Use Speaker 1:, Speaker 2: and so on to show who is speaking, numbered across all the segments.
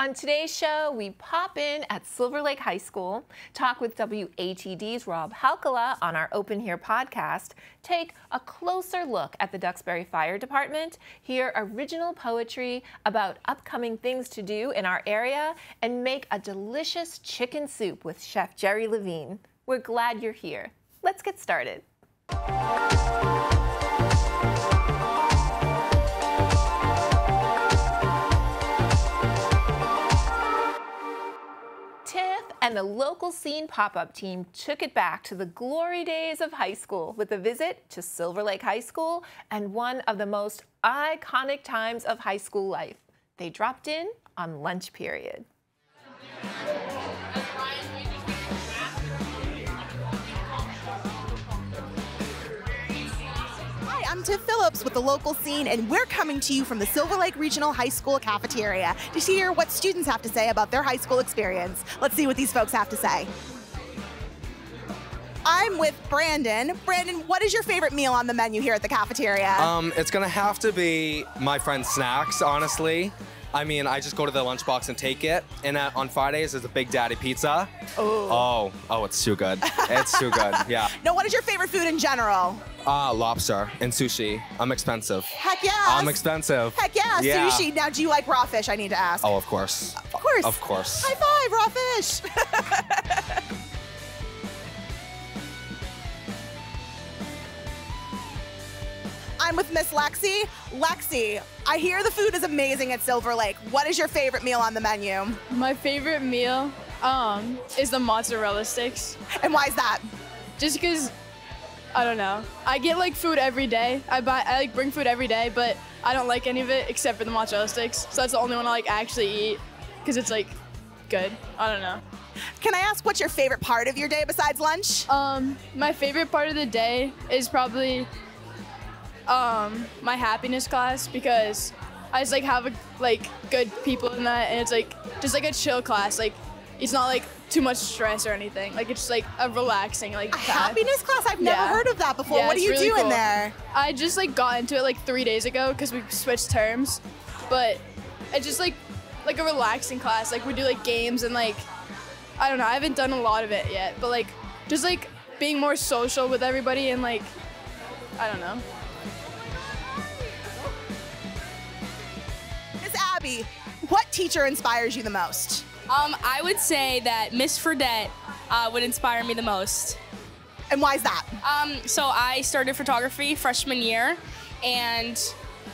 Speaker 1: On today's show, we pop in at Silver Lake High School, talk with WATD's Rob Halkala on our Open Here podcast, take a closer look at the Duxbury Fire Department, hear original poetry about upcoming things to do in our area, and make a delicious chicken soup with Chef Jerry Levine. We're glad you're here. Let's get started. Tiff and the local scene pop-up team took it back to the glory days of high school with a visit to Silver Lake High School and one of the most iconic times of high school life. They dropped in on lunch period.
Speaker 2: I'm Tiff Phillips with the local scene, and we're coming to you from the Silver Lake Regional High School cafeteria to hear what students have to say about their high school experience. Let's see what these folks have to say. I'm with Brandon. Brandon, what is your favorite meal on the menu here at the cafeteria?
Speaker 3: It's gonna have to be my friend's snacks, honestly. I mean, I just go to the lunchbox and take it. And on Fridays, there's a Big Daddy pizza. Oh, it's too good. It's too good, yeah.
Speaker 2: Now, what is your favorite food in general?
Speaker 3: Lobster and sushi. I'm expensive.
Speaker 2: Heck yes.
Speaker 3: I'm expensive.
Speaker 2: Heck yeah, sushi. Now, do you like raw fish, I need to ask?
Speaker 3: Oh, of course.
Speaker 2: Of course.
Speaker 3: Of course.
Speaker 2: High five, raw fish. I'm with Miss Lexi. Lexi, I hear the food is amazing at Silver Lake. What is your favorite meal on the menu?
Speaker 4: My favorite meal is the mozzarella sticks.
Speaker 2: And why is that?
Speaker 4: Just because, I don't know. I get like food every day. I like bring food every day, but I don't like any of it except for the mozzarella sticks. So that's the only one I like actually eat because it's like good. I don't know.
Speaker 2: Can I ask what's your favorite part of your day besides lunch?
Speaker 4: My favorite part of the day is probably my happiness class because I just like have good people in that, and it's like just like a chill class. Like it's not like too much stress or anything. Like it's just like a relaxing
Speaker 2: a happiness class. I've never heard of that before.
Speaker 4: Yeah,
Speaker 2: what do you
Speaker 4: really
Speaker 2: do
Speaker 4: cool.
Speaker 2: in there?
Speaker 4: I just like got into it like 3 days ago because we switched terms, but it's just like a relaxing class. Like we do like games and like I don't know. I haven't done a lot of it yet, but like just like being more social with everybody and like I don't know.
Speaker 2: Abby, what teacher inspires you the most?
Speaker 5: I would say that Miss Fredette would inspire me the most.
Speaker 2: And why is that?
Speaker 5: So I started photography freshman year, and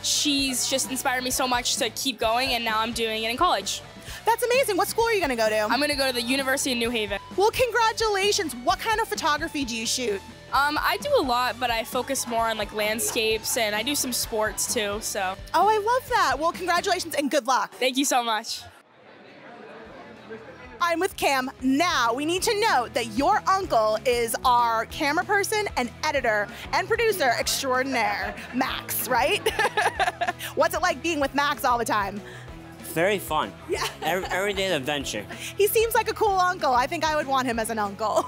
Speaker 5: she's just inspired me so much to keep going, and now I'm doing it in college.
Speaker 2: That's amazing. What school are you going to go to?
Speaker 5: I'm going to go to the University of New Haven.
Speaker 2: Well, congratulations. What kind of photography do you shoot?
Speaker 5: I do a lot, but I focus more on like landscapes, and I do some sports too, so.
Speaker 2: Oh, I love that. Well, congratulations and good luck.
Speaker 5: Thank you so much.
Speaker 2: I'm with Cam. Now, we need to note that your uncle is our camera person and editor and producer extraordinaire, Max, right? What's it like being with Max all the time?
Speaker 6: Very fun.
Speaker 2: Yeah.
Speaker 6: Every day an adventure.
Speaker 2: He seems like a cool uncle. I think I would want him as an uncle.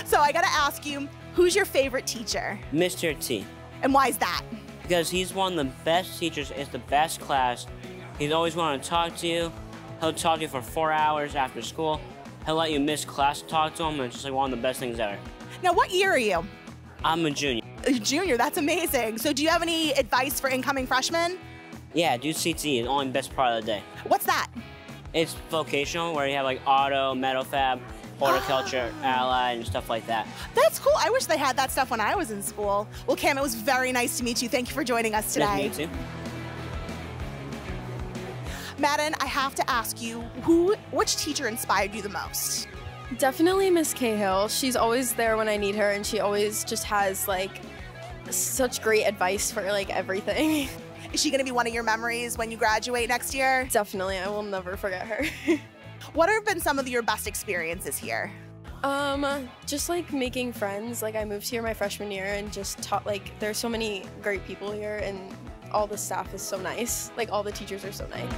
Speaker 2: So I gotta ask you, who's your favorite teacher?
Speaker 6: Mr. T.
Speaker 2: And why is that?
Speaker 6: Because he's one of the best teachers. It's the best class. He's always want to talk to you. He'll talk to you for 4 hours after school. He'll let you miss class to talk to him, and it's just like one of the best things ever.
Speaker 2: Now, what year are you?
Speaker 6: I'm a junior.
Speaker 2: A junior, that's amazing. So do you have any advice for incoming freshmen?
Speaker 6: Yeah, do CTE, the only best part of the day.
Speaker 2: What's that?
Speaker 6: It's vocational, where you have like auto, metal fab, horticulture, allied, and stuff like that.
Speaker 2: That's cool. I wish they had that stuff when I was in school. Well, Cam, it was very nice to meet you. Thank you for joining us today.
Speaker 6: Nice to meet you.
Speaker 2: Madden, I have to ask you, which teacher inspired you the most?
Speaker 7: Definitely Miss Cahill. She's always there when I need her, and she always just has like such great advice for like everything.
Speaker 2: Is she going to be one of your memories when you graduate next year?
Speaker 7: Definitely, I will never forget her.
Speaker 2: What have been some of your best experiences here?
Speaker 7: Just like making friends. Like I moved here my freshman year and just taught, like there's so many great people here and all the staff is so nice. Like all the teachers are so nice.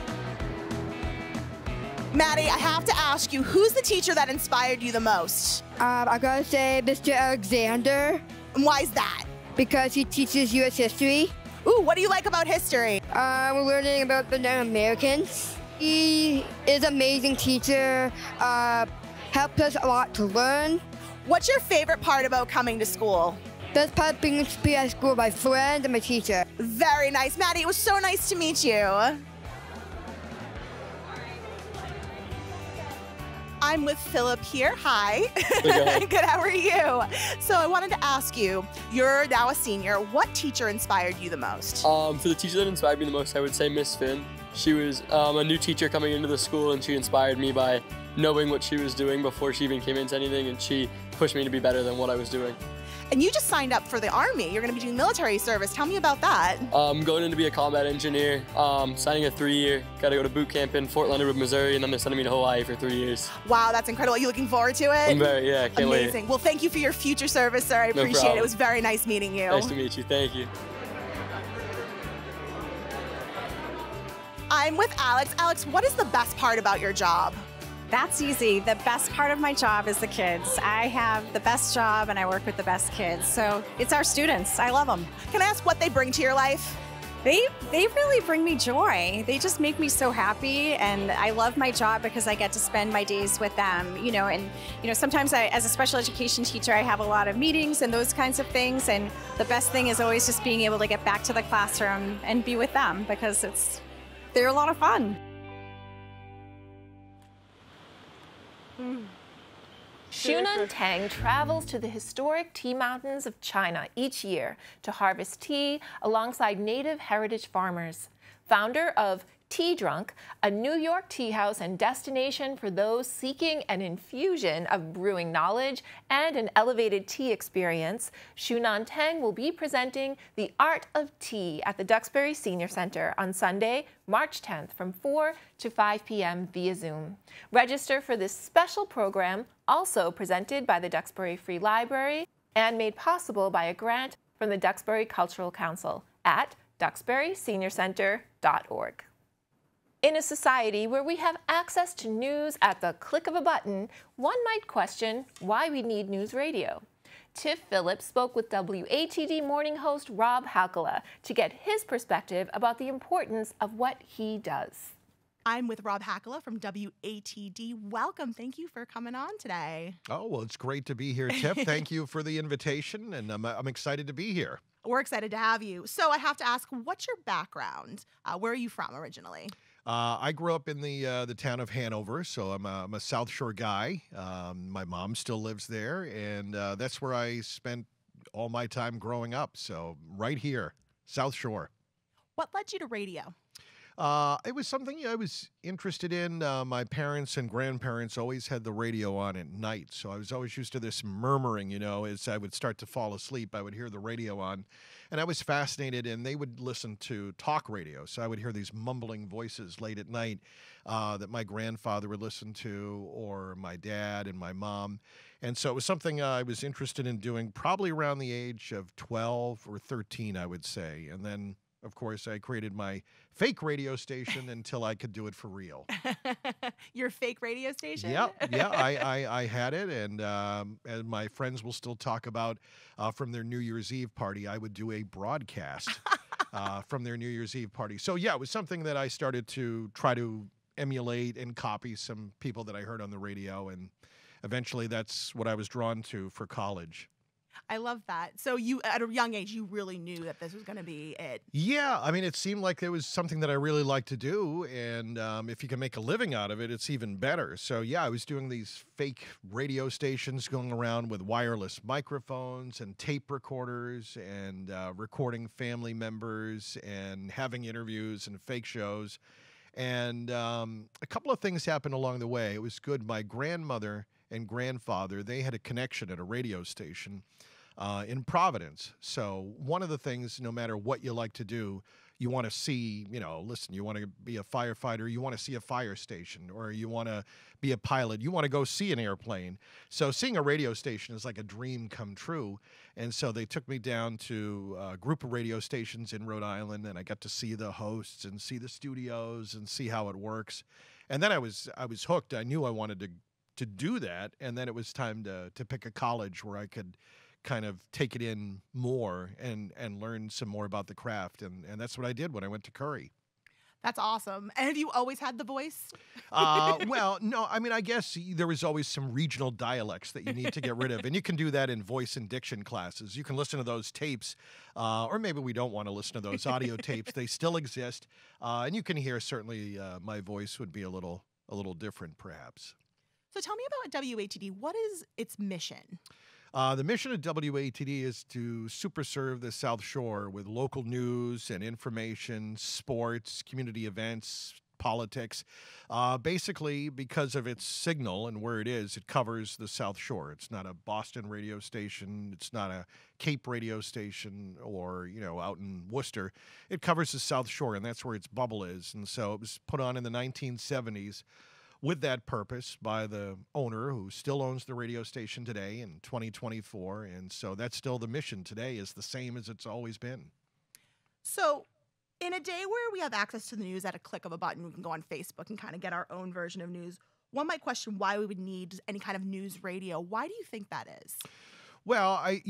Speaker 2: Maddie, I have to ask you, who's the teacher that inspired you the most?
Speaker 8: I gotta say Mr. Alexander.
Speaker 2: And why is that?
Speaker 8: Because he teaches U.S. history.
Speaker 2: Ooh, what do you like about history?
Speaker 8: We're learning about the Native Americans. He is an amazing teacher, helped us a lot to learn.
Speaker 2: What's your favorite part about coming to school?
Speaker 8: Best part of being at school, my friends and my teacher.
Speaker 2: Very nice. Maddie, it was so nice to meet you. I'm with Philip here. Hi. Good, how are you? So I wanted to ask you, you're now a senior. What teacher inspired you the most?
Speaker 9: For the teacher that inspired me the most, I would say Miss Finn. She was a new teacher coming into the school, and she inspired me by knowing what she was doing before she even came into anything, and she pushed me to be better than what I was doing.
Speaker 2: And you just signed up for the Army. You're going to be doing military service. Tell me about that.
Speaker 9: Going in to be a combat engineer, signing a 3-year, got to go to boot camp in Fort Leonard Wood, Missouri, and then they're sending me to Hawaii for 3 years.
Speaker 2: Wow, that's incredible. Are you looking forward to it?
Speaker 9: I'm yeah, can't wait.
Speaker 2: Amazing. Well, thank you for your future service, sir. I appreciate it. It was very nice meeting you.
Speaker 9: Nice to meet you. Thank you.
Speaker 2: I'm with Alex. Alex, what is the best part about your job?
Speaker 10: That's easy. The best part of my job is the kids. I have the best job and I work with the best kids. So it's our students. I love them.
Speaker 2: Can I ask what they bring to your life?
Speaker 10: They really bring me joy. They just make me so happy, and I love my job because I get to spend my days with them, and sometimes as a special education teacher, I have a lot of meetings and those kinds of things, and the best thing is always just being able to get back to the classroom and be with them because they're a lot of fun.
Speaker 1: Shunan Tang travels to the historic tea mountains of China each year to harvest tea alongside native heritage farmers. Founder of Tea Drunk, a New York tea house and destination for those seeking an infusion of brewing knowledge and an elevated tea experience, Shunan Tang will be presenting The Art of Tea at the Duxbury Senior Center on Sunday, March 10th from 4 to 5 p.m. via Zoom. Register for this special program, also presented by the Duxbury Free Library and made possible by a grant from the Duxbury Cultural Council at duxburyseniorcenter.org. In a society where we have access to news at the click of a button, one might question why we need news radio. Tiff Phillips spoke with WATD morning host Rob Halkala to get his perspective about the importance of what he does.
Speaker 2: I'm with Rob Halkala from WATD. Welcome. Thank you for coming on today.
Speaker 11: Oh, well, it's great to be here, Tiff. Thank you for the invitation, and I'm excited to be here.
Speaker 2: We're excited to have you. So I have to ask, what's your background? Where are you from originally?
Speaker 11: I grew up in the town of Hanover, so I'm a South Shore guy. My mom still lives there, and that's where I spent all my time growing up. So right here, South Shore.
Speaker 2: What led you to radio?
Speaker 11: It was something I was interested in. My parents and grandparents always had the radio on at night, so I was always used to this murmuring, as I would start to fall asleep, I would hear the radio on, and I was fascinated, and they would listen to talk radio, so I would hear these mumbling voices late at night that my grandfather would listen to, or my dad and my mom, and so it was something I was interested in doing probably around the age of 12 or 13, I would say, and then of course, I created my fake radio station until I could do it for real.
Speaker 2: Your fake radio station?
Speaker 11: Yeah, I had it, and as my friends will still talk about from their New Year's Eve party, I would do a broadcast from their New Year's Eve party. So yeah, it was something that I started to try to emulate and copy some people that I heard on the radio, and eventually that's what I was drawn to for college.
Speaker 2: I love that. So you, at a young age, you really knew that this was going to be it.
Speaker 11: Yeah, I mean, it seemed like it was something that I really liked to do, and if you can make a living out of it, it's even better. So yeah, I was doing these fake radio stations, going around with wireless microphones and tape recorders, and recording family members, and having interviews and fake shows. And a couple of things happened along the way. It was good. My grandmother and grandfather, they had a connection at a radio station in Providence. So one of the things, no matter what you like to do, you want to see, listen, you want to be a firefighter, you want to see a fire station, or you want to be a pilot, you want to go see an airplane. So seeing a radio station is like a dream come true. And so they took me down to a group of radio stations in Rhode Island, and I got to see the hosts and see the studios and see how it works. And then I was hooked. I knew I wanted to do that, and then it was time to pick a college where I could kind of take it in more and learn some more about the craft, and that's what I did when I went to Curry.
Speaker 2: That's awesome. And have you always had the voice?
Speaker 11: Well, no, I mean, I guess there was always some regional dialects that you need to get rid of. And you can do that in voice and diction classes. You can listen to those tapes, or maybe we don't want to listen to those audio tapes. They still exist. And you can hear certainly my voice would be a little different, perhaps.
Speaker 2: So tell me about WATD. What is its mission?
Speaker 11: The mission of WATD is to super serve the South Shore with local news and information, sports, community events, politics. Basically, because of its signal and where it is, it covers the South Shore. It's not a Boston radio station. It's not a Cape radio station or, out in Worcester. It covers the South Shore, and that's where its bubble is. And so it was put on in the 1970s. With that purpose by the owner who still owns the radio station today in 2024. And so that's still the mission today, is the same as it's always been.
Speaker 2: So in a day where we have access to the news at a click of a button, we can go on Facebook and kind of get our own version of news. One might question why we would need any kind of news radio. Why do you think that is?
Speaker 11: Well, I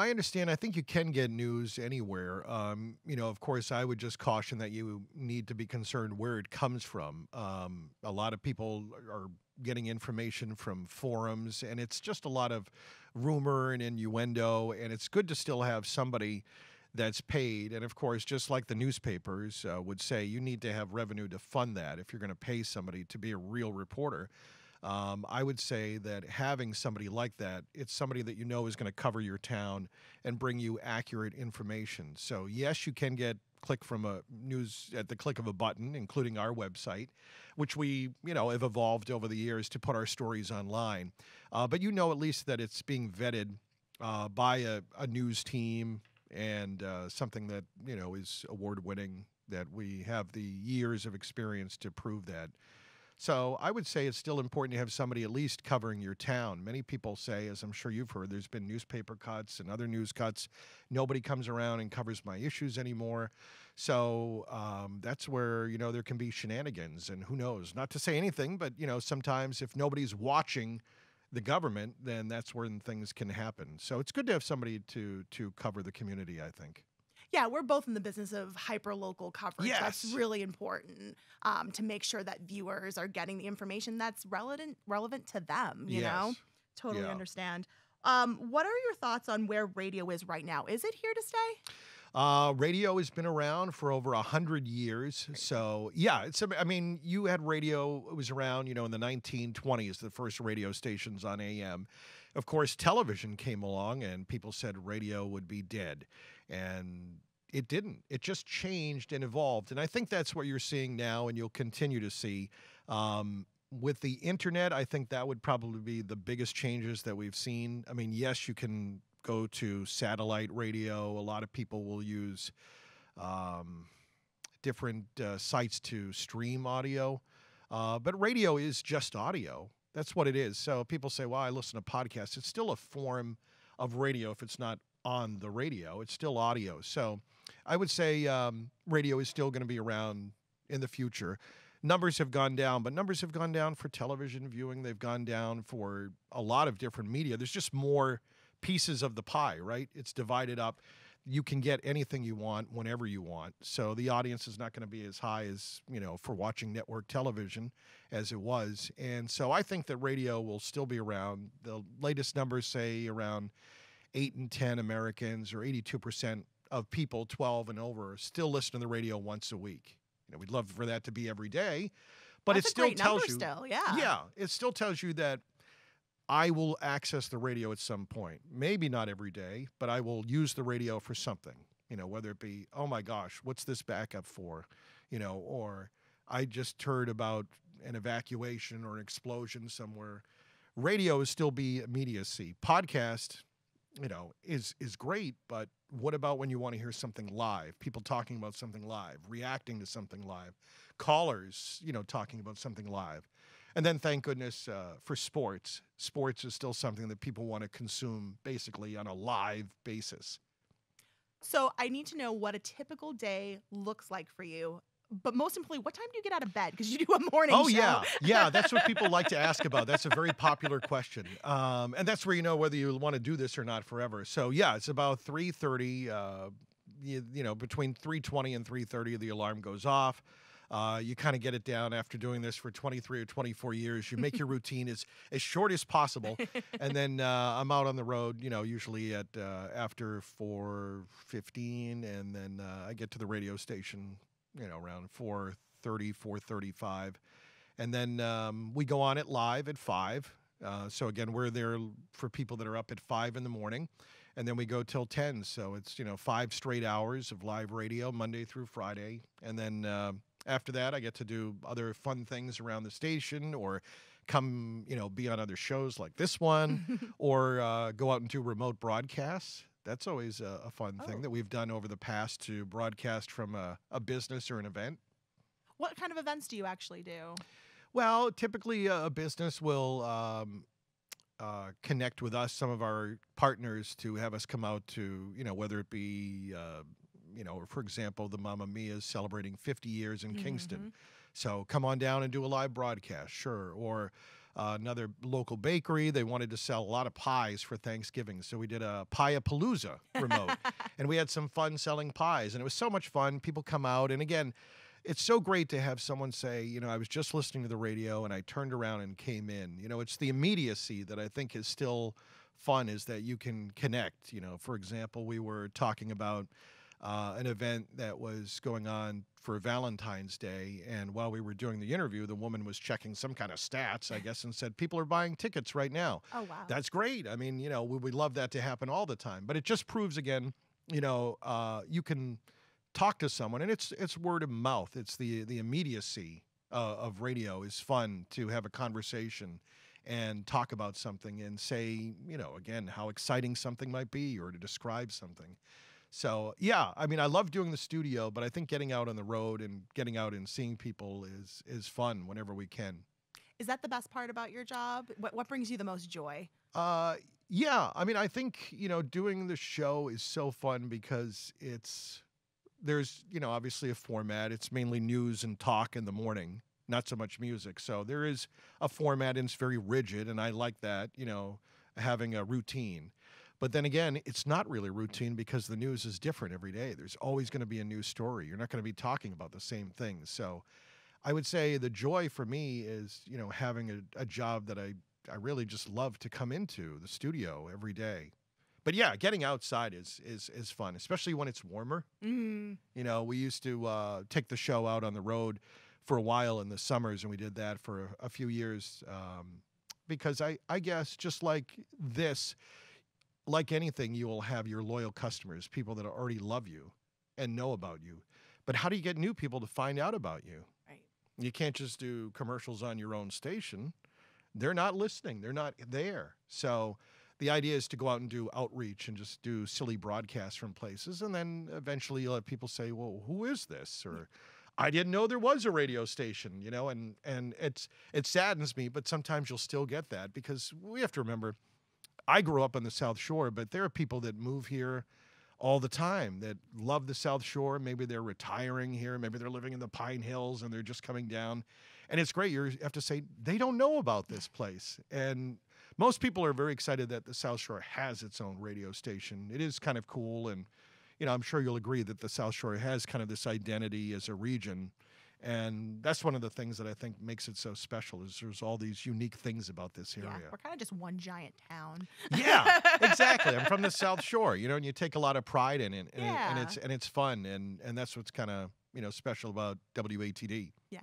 Speaker 11: understand. I think you can get news anywhere. Of course, I would just caution that you need to be concerned where it comes from. A lot of people are getting information from forums, and it's just a lot of rumor and innuendo, and it's good to still have somebody that's paid. And of course, just like the newspapers would say, you need to have revenue to fund that if you're going to pay somebody to be a real reporter. I would say that having somebody like that, it's somebody that you know is going to cover your town and bring you accurate information. So yes, you can get click from a news at the click of a button, including our website, which we, have evolved over the years to put our stories online. But at least that it's being vetted by a news team and something that, is award-winning, that we have the years of experience to prove that. So I would say it's still important to have somebody at least covering your town. Many people say, as I'm sure you've heard, there's been newspaper cuts and other news cuts. Nobody comes around and covers my issues anymore. So that's where, there can be shenanigans, and who knows, not to say anything, but, sometimes if nobody's watching the government, then that's when things can happen. So it's good to have somebody to cover the community, I think.
Speaker 2: Yeah, we're both in the business of hyper-local coverage.
Speaker 11: Yes.
Speaker 2: That's really important to make sure that viewers are getting the information that's relevant to them, you know? Totally understand. What are your thoughts on where radio is right now? Is it here to stay?
Speaker 11: Radio has been around for over 100 years. So, yeah, you had radio, it was around, in the 1920s, the first radio stations on AM. Of course, television came along and people said radio would be dead. And it didn't. It just changed and evolved. And I think that's what you're seeing now, and you'll continue to see. With the internet, I think that would probably be the biggest changes that we've seen. I mean, yes, you can go to satellite radio. A lot of people will use different sites to stream audio. But radio is just audio. That's what it is. So people say, well, I listen to podcasts. It's still a form of radio if it's not on the radio. It's still audio. So I would say radio is still going to be around in the future. Numbers have gone down, but numbers have gone down for television viewing. They've gone down for a lot of different media. There's just more pieces of the pie, right? It's divided up. You can get anything you want whenever you want. So the audience is not going to be as high as, for watching network television as it was. And so I think that radio will still be around. The latest numbers say around 8 in 10 Americans, or 82% of people 12 and over, still listen to the radio once a week. We'd love for that to be every day, but
Speaker 2: That's
Speaker 11: it still
Speaker 2: a great
Speaker 11: tells
Speaker 2: number
Speaker 11: you,
Speaker 2: still, yeah.
Speaker 11: Yeah, it still tells you that I will access the radio at some point. Maybe not every day, but I will use the radio for something. Whether it be, oh my gosh, what's this backup for? Or I just heard about an evacuation or an explosion somewhere. Radio is still be immediacy. Podcast, is great, but what about when you want to hear something live? People talking about something live, reacting to something live, callers, talking about something live. And then thank goodness for sports. Sports is still something that people want to consume basically on a live basis.
Speaker 2: So I need to know what a typical day looks like for you. But most importantly, what time do you get out of bed? Because you do a morning show.
Speaker 11: Oh, yeah. Yeah, that's what people like to ask about. That's a very popular question. And that's where you know whether you want to do this or not forever. So, yeah, it's about 3:30. Between 3:20 and 3:30, the alarm goes off. You kind of get it down after doing this for 23 or 24 years. You make your routine as short as possible. And then I'm out on the road, usually at after 4:15. And then I get to the radio station, around 4:30, 4:35. And then we go on it live at 5. So again, we're there for people that are up at 5 in the morning. And then we go till 10. So it's, 5 straight hours of live radio, Monday through Friday. And then after that, I get to do other fun things around the station or come, be on other shows like this one or go out and do remote broadcasts. That's always a fun thing that we've done over the past to broadcast from a business or an event.
Speaker 2: What kind of events do you actually do?
Speaker 11: Well, typically a business will connect with us, some of our partners, to have us come out to, whether it be, for example, the Mamma Mia is celebrating 50 years in Kingston. So come on down and do a live broadcast, sure. Or another local bakery, they wanted to sell a lot of pies for Thanksgiving. So we did a Pie-a-Palooza remote. And we had some fun selling pies. And it was so much fun. People come out. And again, it's so great to have someone say, I was just listening to the radio and I turned around and came in. It's the immediacy that I think is still fun, is that you can connect. For example, we were talking about an event that was going on for Valentine's Day. And while we were doing the interview, the woman was checking some kind of stats, I guess, and said, people are buying tickets right now.
Speaker 2: Oh, wow.
Speaker 11: That's great. I mean, we love that to happen all the time. But it just proves, again, you can talk to someone, and it's word of mouth. It's the immediacy of radio is fun to have a conversation and talk about something and say, again, how exciting something might be or to describe something. So, yeah, I mean, I love doing the studio, but I think getting out on the road and getting out and seeing people is fun whenever we can.
Speaker 2: Is that the best part about your job? What brings you the most joy?
Speaker 11: Yeah, I mean, I think, doing the show is so fun because there's, obviously a format. It's mainly news and talk in the morning, not so much music. So there is a format, and it's very rigid, and I like that, having a routine. But then again, it's not really routine because the news is different every day. There's always going to be a new story. You're not going to be talking about the same things. So I would say the joy for me is, having a job that I really just love to come into the studio every day. But yeah, getting outside is fun, especially when it's warmer. We used to take the show out on the road for a while in the summers, and we did that for a few years because I guess just like this, like anything, you will have your loyal customers, people that already love you and know about you. But how do you get new people to find out about you?
Speaker 2: Right.
Speaker 11: You can't just do commercials on your own station. They're not listening. They're not there. So the idea is to go out and do outreach and just do silly broadcasts from places. And then eventually you'll have people say, well, who is this? Or I didn't know there was a radio station, and it saddens me, but sometimes you'll still get that because we have to remember, I grew up on the South Shore, but there are people that move here all the time that love the South Shore. Maybe they're retiring here. Maybe they're living in the Pine Hills and they're just coming down. And it's great. You have to say, they don't know about this place. And most people are very excited that the South Shore has its own radio station. It is kind of cool. And, I'm sure you'll agree that the South Shore has kind of this identity as a region. And that's one of the things that I think makes it so special is there's all these unique things about this area.
Speaker 2: Yeah, we're kind of just one giant town.
Speaker 11: Yeah, exactly. I'm from the South Shore, and you take a lot of pride in it, and,
Speaker 2: Yeah.
Speaker 11: and it's fun, and that's what's kind of special about WATD.
Speaker 2: Yeah.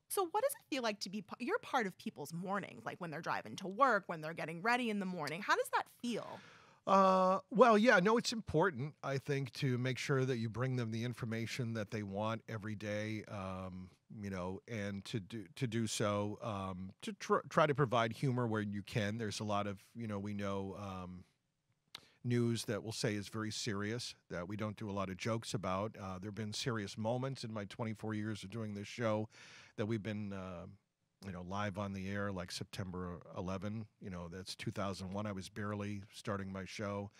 Speaker 2: So what does it feel like to be, you're part of people's mornings, like when they're driving to work, when they're getting ready in the morning. How does that feel?
Speaker 11: Well, yeah, no, it's important, I think, to make sure that you bring them the information that they want every day, and to do so, to try to provide humor where you can. There's a lot of, we know, news that we'll say is very serious, that we don't do a lot of jokes about. There have been serious moments in my 24 years of doing this show that we've been, live on the air, like September 11, that's 2001. I was barely starting my show.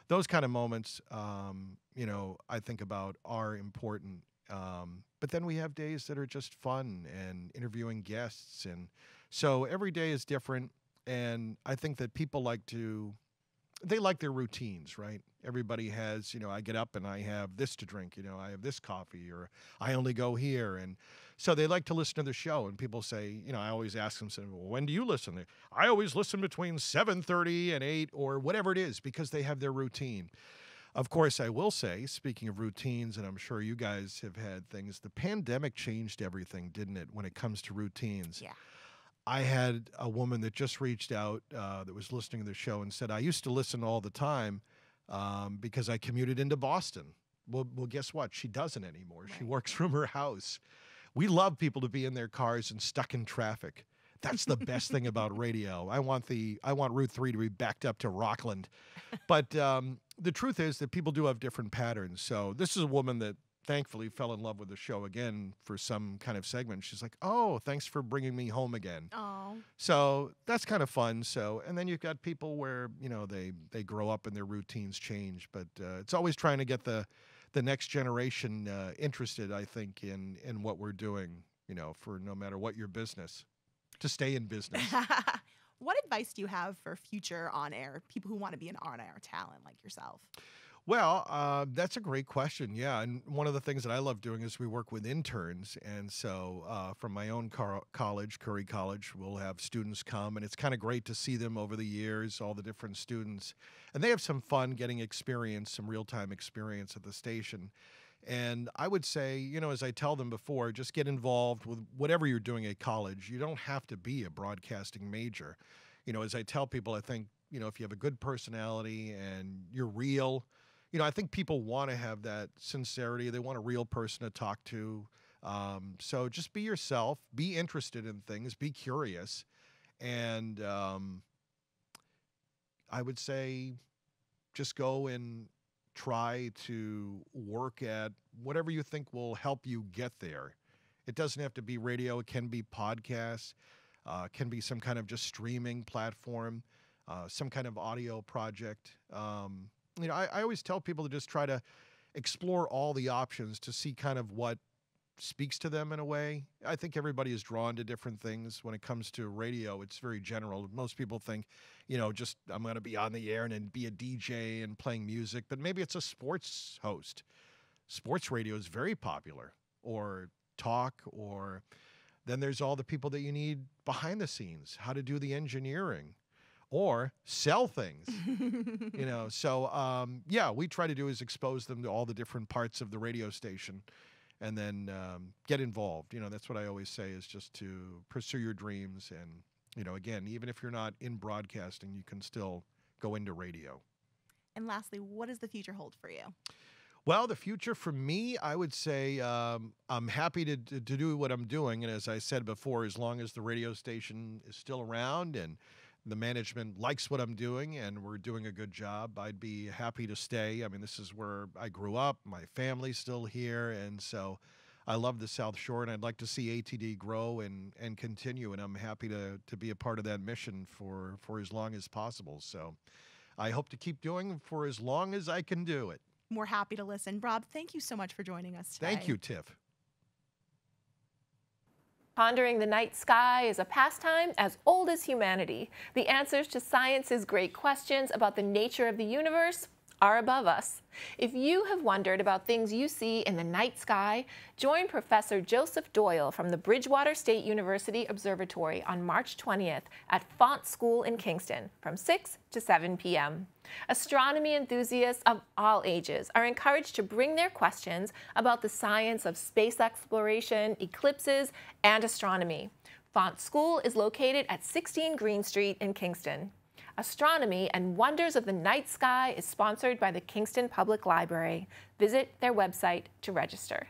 Speaker 11: Those kind of moments, I think about are important. But then we have days that are just fun and interviewing guests. And so every day is different. And I think that people they like their routines, right? Everybody has, I get up and I have this to drink, I have this coffee, or I only go here. And So they like to listen to the show, and people say, I always ask them, well, when do you listen? I always listen between 7:30 and 8 or whatever it is, because they have their routine. Of course, I will say, speaking of routines, and I'm sure you guys have had things, the pandemic changed everything, didn't it, when it comes to routines?
Speaker 2: Yeah.
Speaker 11: I had a woman that just reached out that was listening to the show and said, I used to listen all the time because I commuted into Boston. Well, guess what? She doesn't anymore. Right. She works from her house. We love people to be in their cars and stuck in traffic. That's the best thing about radio. I want Route 3 to be backed up to Rockland. But the truth is that people do have different patterns. So this is a woman that thankfully fell in love with the show again for some kind of segment. She's like, oh, thanks for bringing me home again.
Speaker 2: Oh.
Speaker 11: So that's kind of fun. So, and then you've got people where, they grow up and their routines change. But it's always trying to get the next generation interested, I think, in what we're doing, for no matter what your business, to stay in business.
Speaker 2: What advice do you have for future on-air, people who want to be an on-air talent like yourself?
Speaker 11: Well, that's a great question. Yeah. And one of the things that I love doing is we work with interns. And so from my own college, Curry College, we'll have students come, and it's kind of great to see them over the years, all the different students. And they have some fun getting experience, some real-time experience at the station. And I would say, as I tell them before, just get involved with whatever you're doing at college. You don't have to be a broadcasting major. As I tell people, I think, if you have a good personality and you're real, I think people want to have that sincerity. They want a real person to talk to. So just be yourself, be interested in things, be curious. And I would say just go and try to work at whatever you think will help you get there. It doesn't have to be radio. It can be podcasts. Can be some kind of just streaming platform, some kind of audio project. I always tell people to just try to explore all the options to see kind of what speaks to them in a way. I think everybody is drawn to different things. When it comes to radio, it's very general. Most people think, just I'm going to be on the air and then be a DJ and playing music, but maybe it's a sports host. Sports radio is very popular, or talk, or then there's all the people that you need behind the scenes, how to do the engineering, or sell things, So, yeah, we try to do is expose them to all the different parts of the radio station, and then get involved. That's what I always say, is just to pursue your dreams. And, again, even if you're not in broadcasting, you can still go into radio.
Speaker 2: And lastly, what does the future hold for you?
Speaker 11: Well, the future for me, I would say I'm happy to do what I'm doing. And as I said before, as long as the radio station is still around and the management likes what I'm doing and we're doing a good job, I'd be happy to stay. I mean, this is where I grew up. My family's still here. And so I love the South Shore, and I'd like to see ATD grow and continue. And I'm happy to be a part of that mission for as long as possible. So I hope to keep doing for as long as I can do it.
Speaker 2: We're happy to listen. Rob, thank you so much for joining us today.
Speaker 11: Thank you, Tiff.
Speaker 1: Pondering the night sky is a pastime as old as humanity. The answers to science's great questions about the nature of the universe are above us. If you have wondered about things you see in the night sky, join Professor Joseph Doyle from the Bridgewater State University Observatory on March 20th at Font School in Kingston from 6 to 7 p.m. Astronomy enthusiasts of all ages are encouraged to bring their questions about the science of space exploration, eclipses, and astronomy. Font School is located at 16 Green Street in Kingston. Astronomy and Wonders of the Night Sky is sponsored by the Kingston Public Library. Visit their website to register.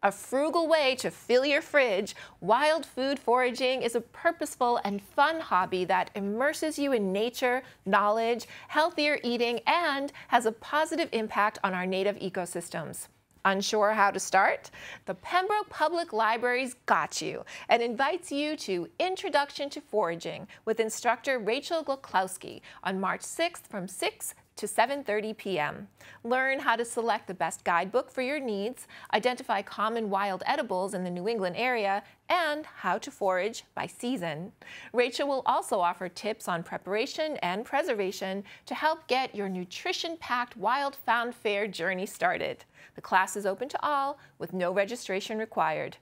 Speaker 1: A frugal way to fill your fridge, wild food foraging is a purposeful and fun hobby that immerses you in nature, knowledge, healthier eating, and has a positive impact on our native ecosystems. Unsure how to start? The Pembroke Public Library's got you and invites you to Introduction to Foraging with instructor Rachel Glukowski on March 6th from 6 to 7:30 p.m. Learn how to select the best guidebook for your needs, identify common wild edibles in the New England area, and how to forage by season. Rachel will also offer tips on preparation and preservation to help get your nutrition-packed wild found fare journey started. The class is open to all with no registration required.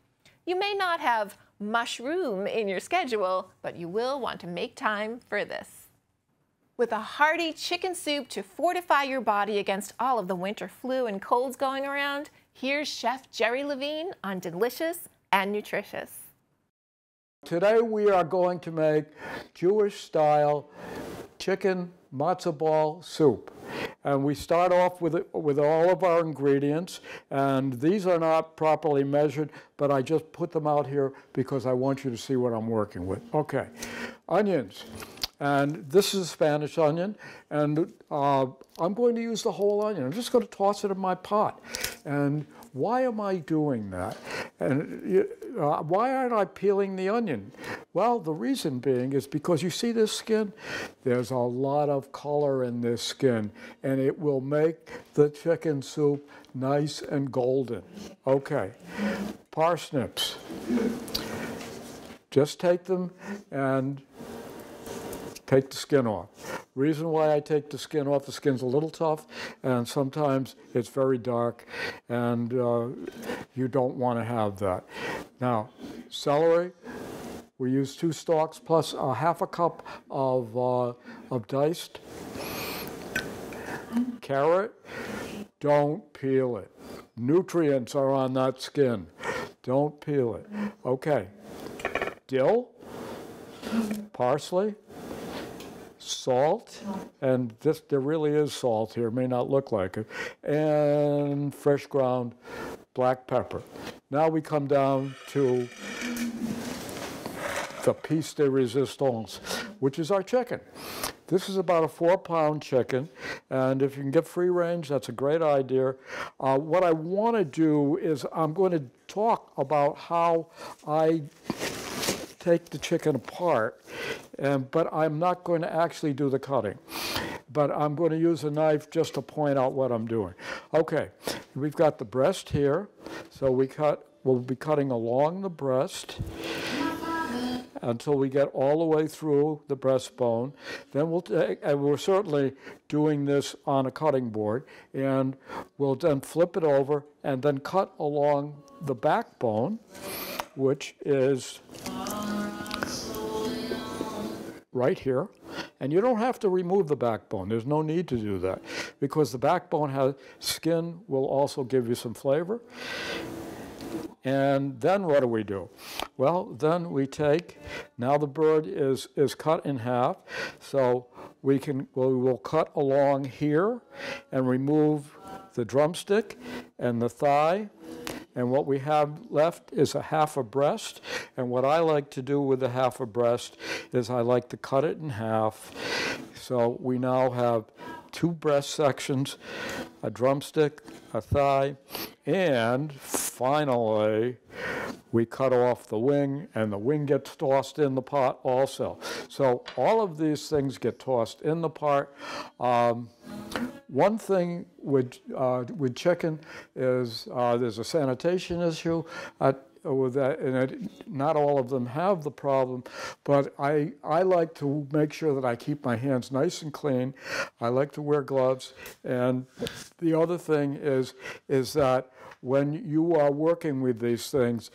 Speaker 1: You may not have much room in your schedule, but you will want to make time for this. With a hearty chicken soup to fortify your body against all of the winter flu and colds going around, here's Chef Jerry Levine on Delicious and Nutritious.
Speaker 12: Today we are going to make Jewish-style chicken matzo ball soup. And we start off with all of our ingredients, and these are not properly measured, but I just put them out here because I want you to see what I'm working with. Okay, onions. And this is a Spanish onion, and I'm going to use the whole onion. I'm just going to toss it in my pot. And why am I doing that? And why aren't I peeling the onion? Well, the reason being is because you see this skin? There's a lot of color in this skin, and it will make the chicken soup nice and golden. Okay, parsnips. Just take them and take the skin off. Reason why I take the skin's a little tough, and sometimes it's very dark, and you don't want to have that. Now, celery, we use 2 stalks plus a half a cup of diced. Carrot, don't peel it. Nutrients are on that skin. Don't peel it. Okay, dill, parsley, salt, and there really is salt here, may not look like it, and fresh ground black pepper. Now we come down to the piece de resistance, which is our chicken. This is about a 4-pound chicken, and if you can get free range, that's a great idea. What I want to do is I'm going to talk about how I take the chicken apart, but I'm not going to actually do the cutting. But I'm going to use a knife just to point out what I'm doing. Okay, we've got the breast here, so we'll be cutting along the breast until we get all the way through the breastbone. Then we're certainly doing this on a cutting board, and we'll then flip it over and then cut along the backbone, which is right here. And you don't have to remove the backbone. There's no need to do that, because the backbone skin will also give you some flavor. And then what do? Well, then we take, now the bird is cut in half, so we will cut along here and remove the drumstick and the thigh. And what we have left is a half a breast. And what I like to do with the half a breast is I like to cut it in half. So we now have 2 breast sections, a drumstick, a thigh, and finally we cut off the wing, and the wing gets tossed in the pot also. So all of these things get tossed in the pot. One thing with chicken is there's a sanitation issue with that, and not all of them have the problem, but I like to make sure that I keep my hands nice and clean. I like to wear gloves, and the other thing is that when you are working with these things,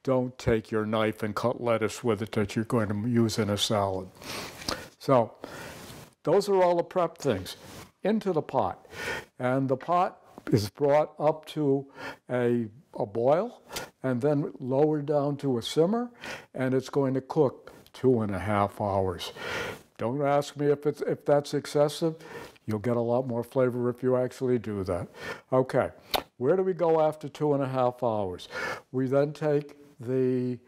Speaker 12: don't take your knife and cut lettuce with it that you're going to use in a salad. So those are all the prep things. Into the pot, and the pot is brought up to a boil and then lowered down to a simmer, and it's going to cook 2.5 hours. Don't ask me if that's excessive. You'll get a lot more flavor if you actually do that. Okay, where do we go after 2.5 hours? We then take the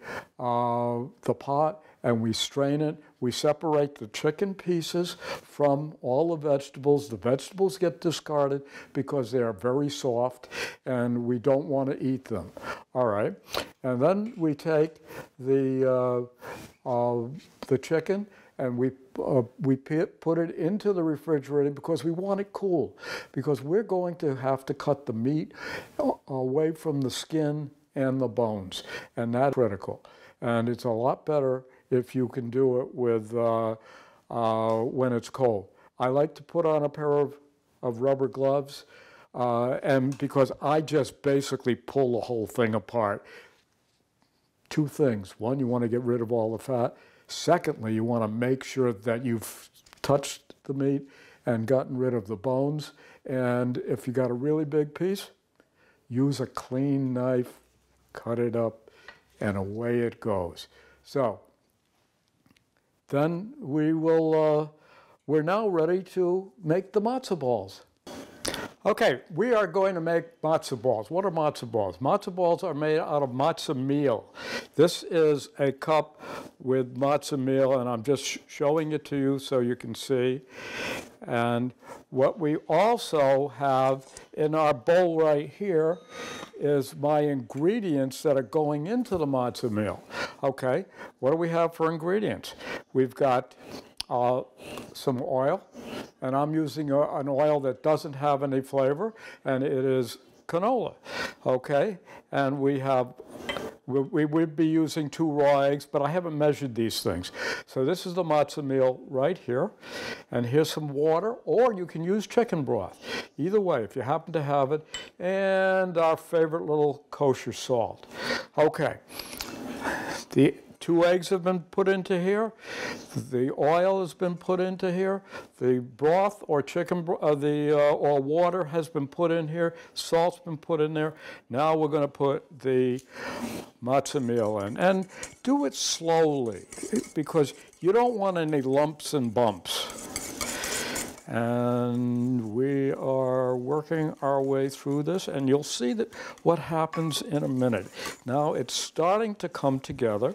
Speaker 12: pot and we strain it. We separate the chicken pieces from all the vegetables. The vegetables get discarded because they are very soft and we don't want to eat them. All right, and then we take the chicken and we put it into the refrigerator because we want it cool, because we're going to have to cut the meat away from the skin and the bones, and that's critical. And it's a lot better if you can do it with when it's cold. I like to put on a pair of rubber gloves, and because I just basically pull the whole thing apart. two things. One, you want to get rid of all the fat. Secondly, you want to make sure that you've touched the meat and gotten rid of the bones. And if you got a really big piece, use a clean knife, cut it up, and away it goes. So then we're now ready to make the matzo balls. Okay, we are going to make matzo balls. What are matzo balls? Matzo balls are made out of matzo meal. This is a cup with matzo meal, and I'm just showing it to you so you can see. And what we also have in our bowl right here is my ingredients that are going into the matzo meal. Okay, what do we have for ingredients? We've got some oil, and I'm using an oil that doesn't have any flavor, and it is canola. Okay, and we would be using 2 raw eggs, but I haven't measured these things. So this is the matzo meal right here, and here's some water, or you can use chicken broth. Either way, if you happen to have it, and our favorite little kosher salt. Okay, the 2 eggs have been put into here. The oil has been put into here. The broth or or water has been put in here. Salt's been put in there. Now we're going to put the matzo meal in, and do it slowly because you don't want any lumps and bumps. And we are working our way through this, and you'll see that what happens in a minute. Now it's starting to come together,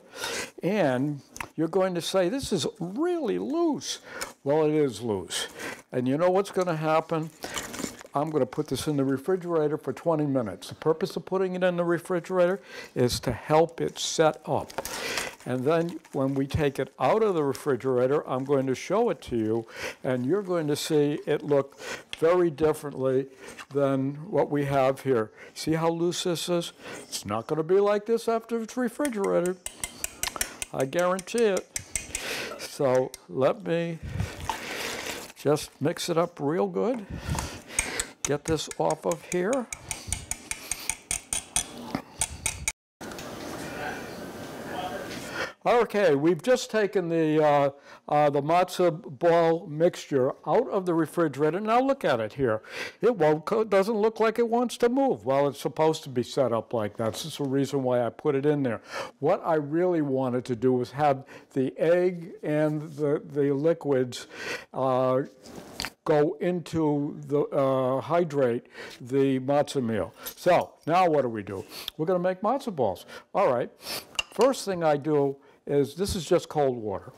Speaker 12: and you're going to say, this is really loose. Well, it is loose. And you know what's going to happen? I'm going to put this in the refrigerator for 20 minutes. The purpose of putting it in the refrigerator is to help it set up. And then when we take it out of the refrigerator, I'm going to show it to you, and you're going to see it look very differently than what we have here. See how loose this is? It's not going to be like this after it's refrigerated. I guarantee it. So let me just mix it up real good. Get this off of here. Okay, we've just taken the matzo ball mixture out of the refrigerator. Now look at it here. It doesn't look like it wants to move. Well, it's supposed to be set up like that. That's the reason why I put it in there. What I really wanted to do was have the egg and the liquids go into the hydrate the matzo meal. So now what do? We're going to make matzo balls. All right. First thing I do is this is just cold water,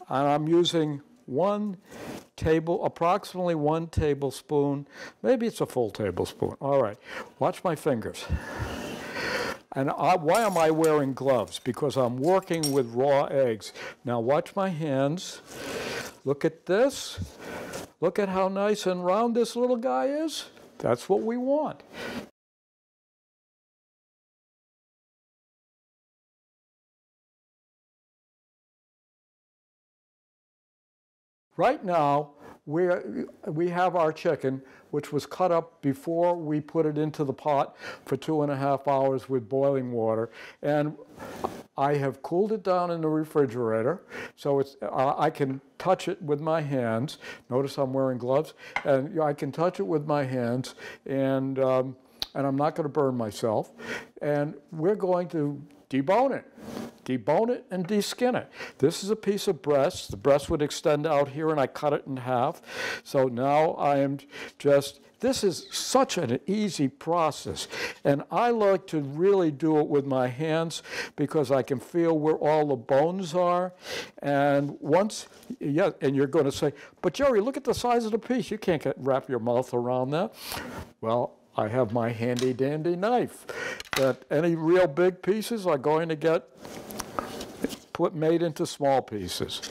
Speaker 12: and I'm using approximately 1 tablespoon. Maybe it's a full tablespoon. All right. Watch my fingers. And why am I wearing gloves? Because I'm working with raw eggs. Now watch my hands. Look at this. Look at how nice and round this little guy is. That's what we want. Right now, we have our chicken, which was cut up before we put it into the pot for 2.5 hours with boiling water. And I have cooled it down in the refrigerator, so I can touch it with my hands. Notice I'm wearing gloves, and I can touch it with my hands, and I'm not going to burn myself. And we're going to debone it and deskin it. This is a piece of breast. The breast would extend out here, and I cut it in half. So now I am this is such an easy process. And I like to really do it with my hands because I can feel where all the bones are. And and you're going to say, but Jerry, look at the size of the piece. You can't wrap your mouth around that. Well, I have my handy dandy knife that any real big pieces are going to get made into small pieces.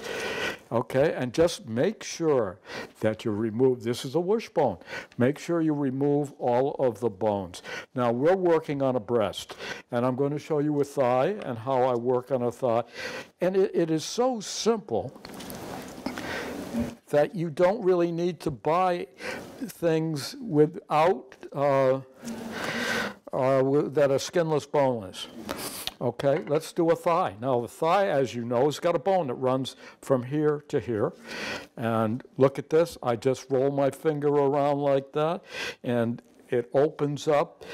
Speaker 12: Okay, and just make sure that you remove, this is a wishbone, make sure you remove all of the bones. Now we're working on a breast, and I'm going to show you a thigh and how I work on a thigh. And it is so simple that you don't really need to buy things that are skinless, boneless. Okay, let's do a thigh. Now the thigh, as you know, has got a bone that runs from here to here. And look at this, I just roll my finger around like that, and it opens up.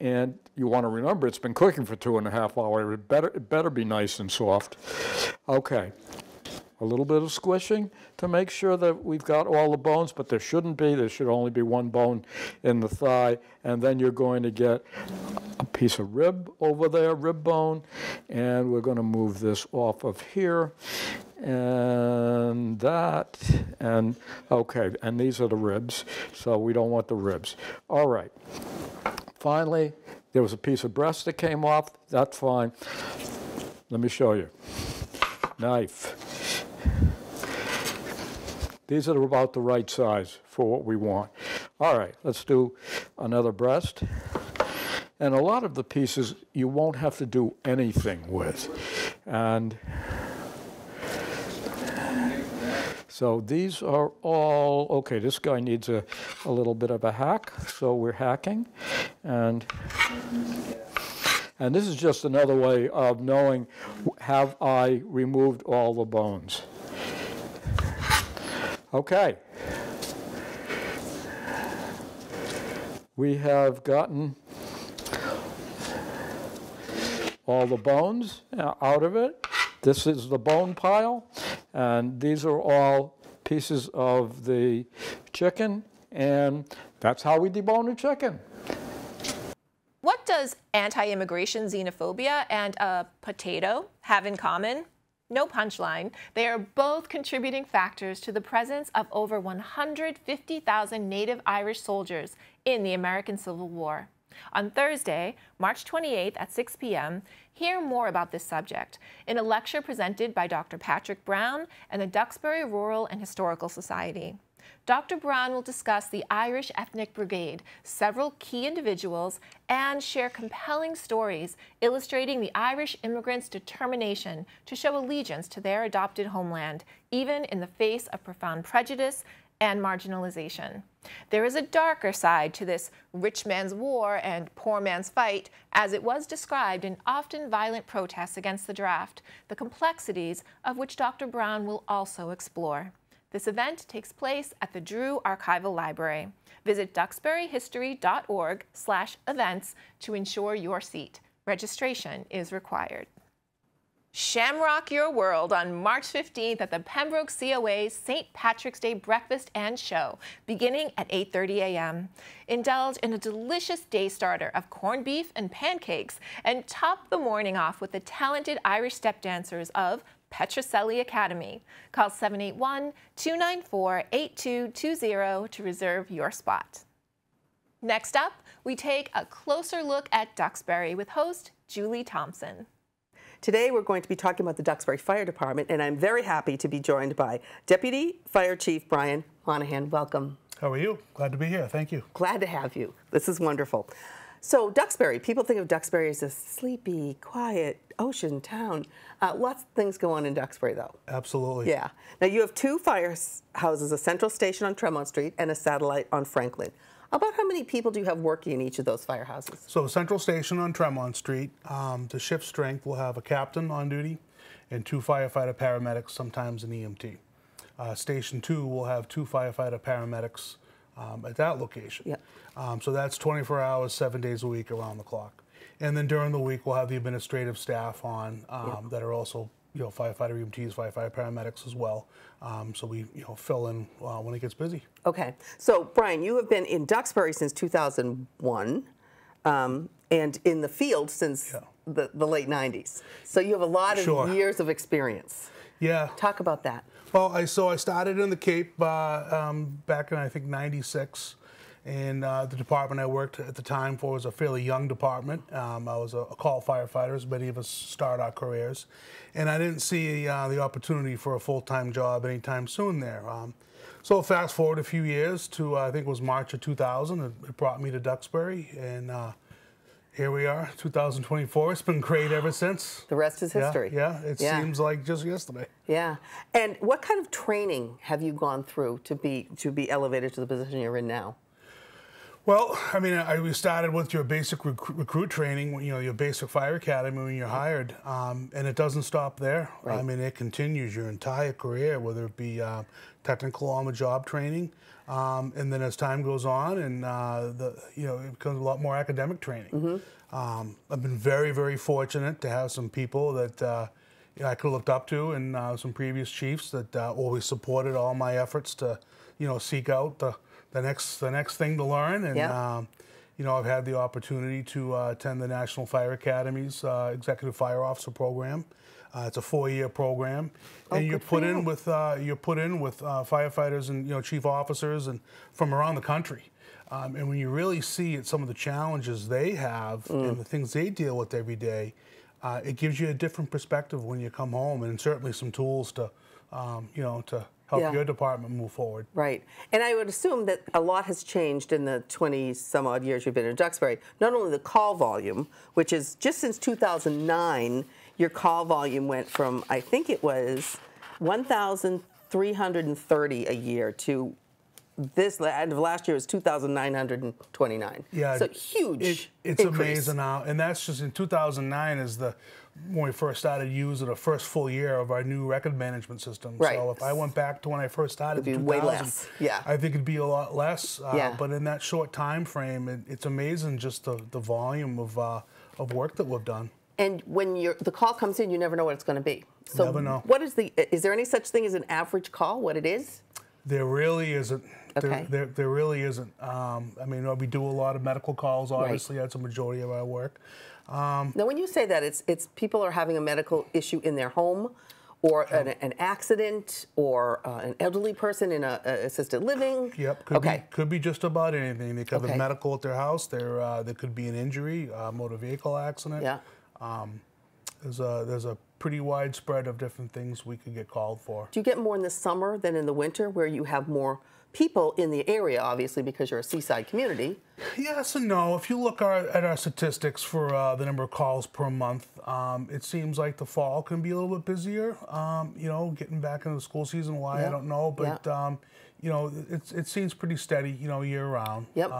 Speaker 12: And you want to remember, it's been cooking for 2.5 hours. It better be nice and soft. Okay. A little bit of squishing to make sure that we've got all the bones, but there shouldn't be. There should only be one bone in the thigh, and then you're going to get a piece of rib over there, rib bone, and we're going to move this off of here, and that, and okay, and these are the ribs, so we don't want the ribs. All right. Finally, there was a piece of breast that came off. That's fine. Let me show you. Knife. These are about the right size for what we want. All right, let's do another breast. And a lot of the pieces you won't have to do anything with. And so these are all, okay, this guy needs a little bit of a hack, so we're hacking. And this is just another way of knowing, have I removed all the bones? Okay. We have gotten all the bones out of it. This is the bone pile, and these are all pieces of the chicken, and that's how we debone a chicken.
Speaker 1: What does anti-immigration xenophobia and a potato have in common? No punchline. They are both contributing factors to the presence of over 150,000 native Irish soldiers in the American Civil War. On Thursday, March 28th at 6 p.m., hear more about this subject in a lecture presented by Dr. Patrick Brown and the Duxbury Rural and Historical Society. Dr. Brown will discuss the Irish Ethnic Brigade, several key individuals, and share compelling stories illustrating the Irish immigrants' determination to show allegiance to their adopted homeland, even in the face of profound prejudice and marginalization. There is a darker side to this rich man's war and poor man's fight, as it was described in often violent protests against the draft, the complexities of which Dr. Brown will also explore. This event takes place at the Drew Archival Library. Visit duxburyhistory.org/events to ensure your seat. Registration is required. Shamrock your world on March 15th at the Pembroke COA's St. Patrick's Day Breakfast and Show, beginning at 8:30 a.m. Indulge in a delicious day starter of corned beef and pancakes, and top the morning off with the talented Irish step dancers of Petrocelli Academy. Call 781-294-8220 to reserve your spot. Next up, we take a closer look at Duxbury with host Julie Thompson.
Speaker 13: Today we're going to be talking about the Duxbury Fire Department, and I'm very happy to be joined by Deputy Fire Chief Brian Monahan. Welcome.
Speaker 14: How are you? Glad to be here. Thank you.
Speaker 13: Glad to have you. This is wonderful. So Duxbury, people think of Duxbury as a sleepy, quiet, ocean town. Lots of things go on in Duxbury, though.
Speaker 14: Absolutely.
Speaker 13: Yeah. Now, you have two firehouses, a central station on Tremont Street and a satellite on Franklin. About how many people do you have working in each of those firehouses?
Speaker 14: So central station on Tremont Street, to shift strength, we'll have a captain on duty and 2 firefighter paramedics, sometimes an EMT. Station 2 will have 2 firefighter paramedics at that location.
Speaker 13: Yep.
Speaker 14: So that's 24 hours, 7 days a week, around the clock. And then during the week, we'll have the administrative staff on that are also, firefighter EMTs, firefighter paramedics as well. So we, fill in when it gets busy.
Speaker 13: Okay. So Brian, you have been in Duxbury since 2001, and in the field since the late 90s. So you have a lot of years of experience.
Speaker 14: Yeah.
Speaker 13: Talk about that.
Speaker 14: Well, I started in the Cape back in, I think, '96. And the department I worked at the time for was a fairly young department. I was a call firefighter, as many of us start our careers. And I didn't see the opportunity for a full-time job anytime soon there. So fast forward a few years to, I think it was March of 2000, it brought me to Duxbury. And here we are, 2024. It's been great ever since.
Speaker 13: The rest is history.
Speaker 14: Yeah, it seems like just yesterday.
Speaker 13: Yeah. And what kind of training have you gone through to be elevated to the position you're in now?
Speaker 14: Well, I mean, we started with your basic recruit training, you know, your basic fire academy when you're hired, and it doesn't stop there.
Speaker 13: Right.
Speaker 14: I mean, it continues your entire career, whether it be technical on-the-job training, and then as time goes on, and you know, it becomes a lot more academic training. I've been very, very fortunate to have some people that you know, I could have looked up to, and some previous chiefs that always supported all my efforts to, you know, seek out the next thing to learn, and you know, I've had the opportunity to attend the National Fire Academy's Executive Fire Officer program. It's a 4-year program, and you're put in with firefighters and, you know, chief officers and from around the country. And when you really see some of the challenges they have and the things they deal with every day, it gives you a different perspective when you come home, and certainly some tools to, you know, to help your department move forward.
Speaker 13: Right. And I would assume that a lot has changed in the 20-some-odd years you've been in Duxbury. Not only the call volume, which is just since 2009, your call volume went from, I think it was 1,330 a year to this end of last year was 2,929.
Speaker 14: Yeah,
Speaker 13: so huge.
Speaker 14: It's
Speaker 13: increase.
Speaker 14: amazing now, and that's just in 2009 is when we first started using the first full year of our new record management system.
Speaker 13: Right.
Speaker 14: So if I went back to when I first started,
Speaker 13: it'd be way less. Yeah.
Speaker 14: I think it'd be a lot less.
Speaker 13: Yeah.
Speaker 14: But in that short time frame, it's amazing just the volume of work that we've done.
Speaker 13: And when the call comes in, you never know what it's going to be. So
Speaker 14: never know.
Speaker 13: What is is there any such thing as an average call? What it is?
Speaker 14: There really isn't.
Speaker 13: Okay.
Speaker 14: There really isn't. I mean, we do a lot of medical calls. Obviously, that's a majority of our work.
Speaker 13: Now, when you say that, it's people are having a medical issue in their home, or an accident, or an elderly person in a assisted living.
Speaker 14: Yep. Could be just about anything. They could have medical at their house. There could be an injury, a motor vehicle accident.
Speaker 13: Yeah.
Speaker 14: There's a pretty wide spread of different things we could get called for.
Speaker 13: Do you get more in the summer than in the winter, where you have more people in the area, obviously, because you're a seaside community?
Speaker 14: Yes and no. If you look at our statistics for the number of calls per month, it seems like the fall can be a little bit busier. You know, getting back into the school season, why, I don't know, but you know, it seems pretty steady, you know, year round.
Speaker 13: Yep.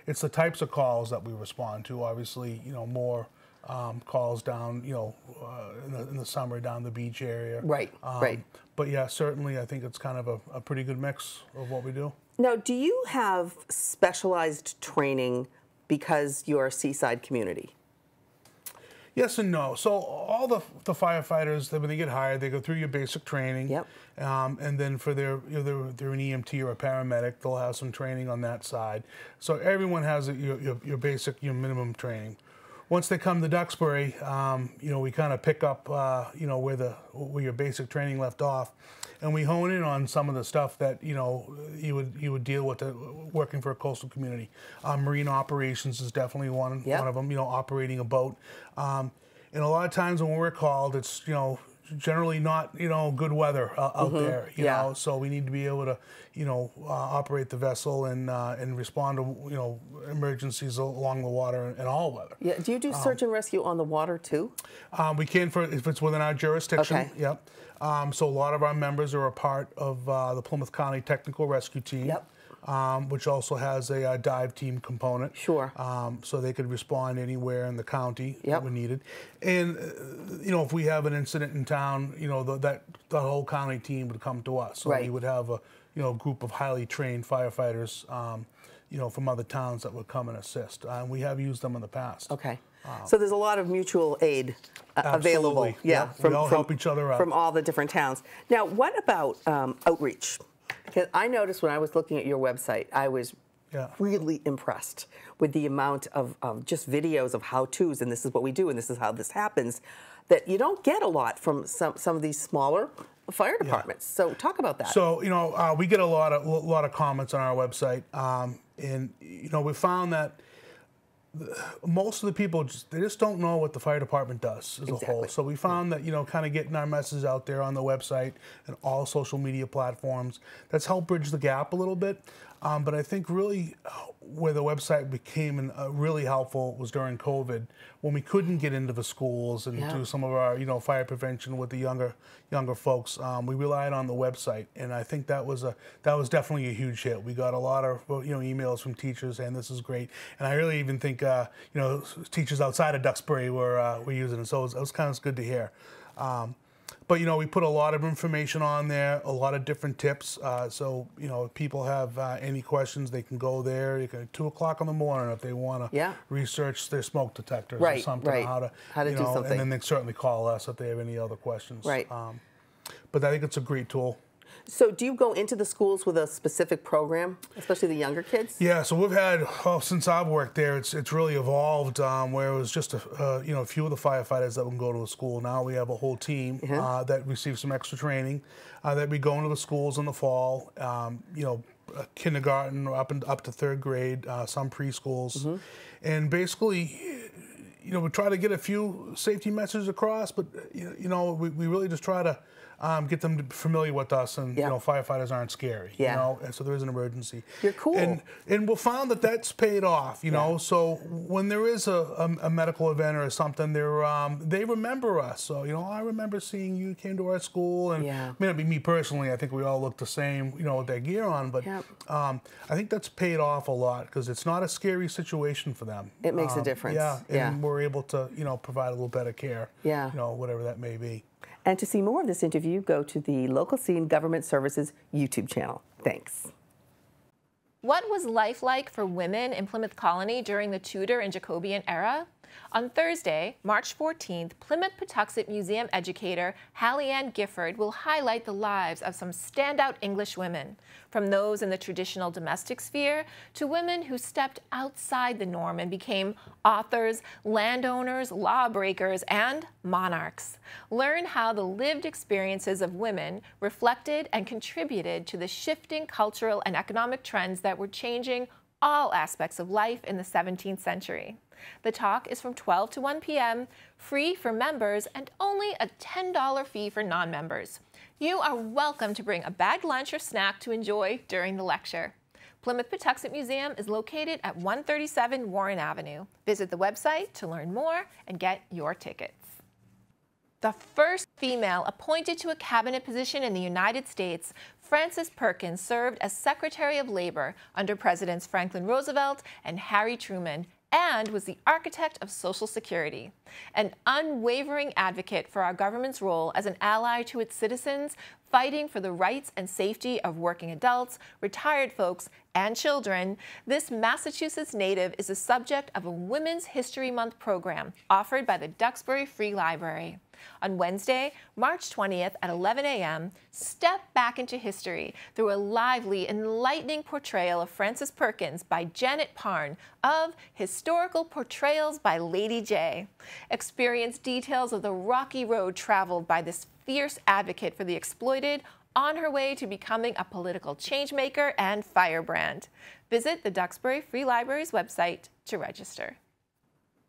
Speaker 14: It's the types of calls that we respond to, obviously, you know, more calls down, you know, in the summer down the beach area.
Speaker 13: Right, right.
Speaker 14: But yeah, certainly I think it's kind of a pretty good mix of what we do.
Speaker 13: Now, do you have specialized training because you're a seaside community?
Speaker 14: Yes and no. So all the firefighters, when they get hired, they go through your basic training.
Speaker 13: Yep.
Speaker 14: And then for they're an EMT or a paramedic, they'll have some training on that side. So everyone has your basic, your minimum training. Once they come to Duxbury, you know, we kind of pick up, you know, where your basic training left off, and we hone in on some of the stuff that, you know, you would deal with working for a coastal community. Marine operations is definitely one of them. You know, operating a boat, and a lot of times when we're called, it's, you know, generally not, you know, good weather out there, you know, so we need to be able to, you know, operate the vessel and respond to, you know, emergencies along the water and all weather.
Speaker 13: Yeah. Do you do search and rescue on the water too?
Speaker 14: We can if it's within our jurisdiction.
Speaker 13: Okay.
Speaker 14: Yep. So a lot of our members are a part of the Plymouth County Technical Rescue Team.
Speaker 13: Yep.
Speaker 14: Which also has a dive team component.
Speaker 13: Sure.
Speaker 14: So they could respond anywhere in the county when needed. And, you know, if we have an incident in town, you know, the whole county team would come to us. So we would have a, you know, group of highly trained firefighters, you know, from other towns that would come and assist. We have used them in the past.
Speaker 13: Okay. So there's a lot of mutual aid available.
Speaker 14: Yeah. We all help each other out.
Speaker 13: From all the different towns. Now, what about outreach? Because I noticed when I was looking at your website, I was really impressed with the amount of just videos of how-tos, and this is what we do, and this is how this happens, that you don't get a lot from some of these smaller fire departments. So talk about that.
Speaker 14: So, you know, we get a lot of comments on our website, and, you know, we found that most of the people they just don't know what the fire department does as a whole. So we found that, you know, kind of getting our message out there on the website and all social media platforms, that's helped bridge the gap a little bit. But I think really where the website became really helpful was during COVID, when we couldn't get into the schools and do some of our fire prevention with the younger folks. We relied on the website, and I think that was definitely a huge hit. We got a lot of emails from teachers saying this is great, and I really even think teachers outside of Duxbury were using it, so it was kind of good to hear. But we put a lot of information on there, a lot of different tips. So if people have any questions, they can go there. You can at 2 o'clock in the morning if they want to research their smoke detectors or something, how to do something. And then they certainly call us if they have any other questions. Right. But I think it's a great tool.
Speaker 13: So do you go into the schools with a specific program, especially the younger kids?
Speaker 14: Yeah, so we've had, since I've worked there, it's really evolved where it was just a few of the firefighters that would go to a school. Now we have a whole team that receives some extra training, that we go into the schools in the fall, kindergarten up to 3rd grade, some preschools. And basically, we try to get a few safety messages across, but we really just try to get them familiar with us, and firefighters aren't scary. And so there is an emergency.
Speaker 13: You're cool.
Speaker 14: And we found that that's paid off. So when there is a medical event or something, they remember us. So I remember seeing you came to our school, and it may not be me personally. I think we all look the same, with their gear on. But I think that's paid off a lot because it's not a scary situation for them.
Speaker 13: It makes a difference.
Speaker 14: And we're able to provide a little better care. Whatever that may be.
Speaker 13: And to see more of this interview, go to the Local Scene Government Services YouTube channel. Thanks.
Speaker 1: What was life like for women in Plymouth Colony during the Tudor and Jacobean era? On Thursday, March 14th, Plymouth-Patuxent Museum educator Hallie Ann Gifford will highlight the lives of some standout English women, from those in the traditional domestic sphere to women who stepped outside the norm and became authors, landowners, lawbreakers, and monarchs. Learn how the lived experiences of women reflected and contributed to the shifting cultural and economic trends that were changing all aspects of life in the 17th century. The talk is from 12 to 1 p.m., free for members, and only a $10 fee for non-members. You are welcome to bring a bagged lunch or snack to enjoy during the lecture. Plymouth-Patuxent Museum is located at 137 Warren Avenue. Visit the website to learn more and get your tickets. The first female appointed to a cabinet position in the United States, Frances Perkins served as Secretary of Labor under Presidents Franklin Roosevelt and Harry Truman, and was the architect of Social Security. An unwavering advocate for our government's role as an ally to its citizens, fighting for the rights and safety of working adults, retired folks, and children, this Massachusetts native is the subject of a Women's History Month program offered by the Duxbury Free Library. On Wednesday, March 20th at 11 a.m., step back into history through a lively, enlightening portrayal of Frances Perkins by Janet Parn of Historical Portrayals by Lady J. Experience details of the rocky road traveled by this fierce advocate for the exploited on her way to becoming a political changemaker and firebrand. Visit the Duxbury Free Library's website to register.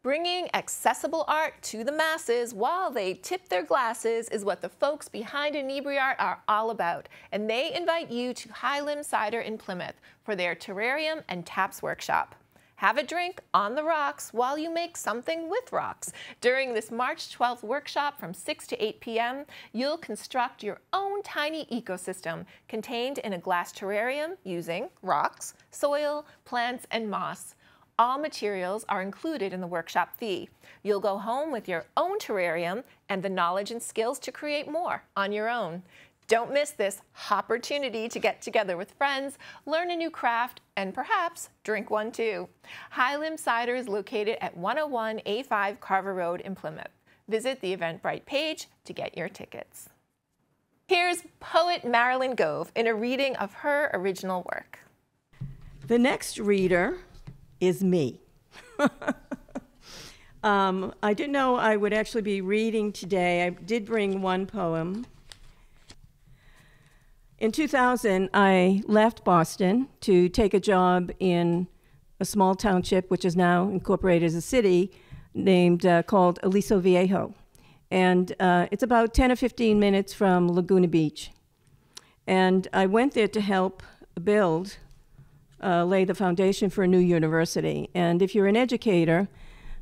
Speaker 1: Bringing accessible art to the masses while they tip their glasses is what the folks behind Inebriart are all about, and they invite you to High Limb Cider in Plymouth for their terrarium and taps workshop. Have a drink on the rocks while you make something with rocks. During this March 12th workshop from 6 to 8 p.m., you'll construct your own tiny ecosystem contained in a glass terrarium using rocks, soil, plants, and moss. All materials are included in the workshop fee. You'll go home with your own terrarium and the knowledge and skills to create more on your own. Don't miss this opportunity to get together with friends, learn a new craft, and perhaps drink one too. High Limb Cider is located at 101A5 Carver Road in Plymouth. Visit the Eventbrite page to get your tickets. Here's poet Marilyn Gove in a reading of her original work.
Speaker 15: The next reader is me. I didn't know I would actually be reading today. I did bring one poem. In 2000, I left Boston to take a job in a small township, which is now incorporated as a city, called Aliso Viejo. And it's about 10 or 15 minutes from Laguna Beach. And I went there to help build lay the foundation for a new university. And if you're an educator,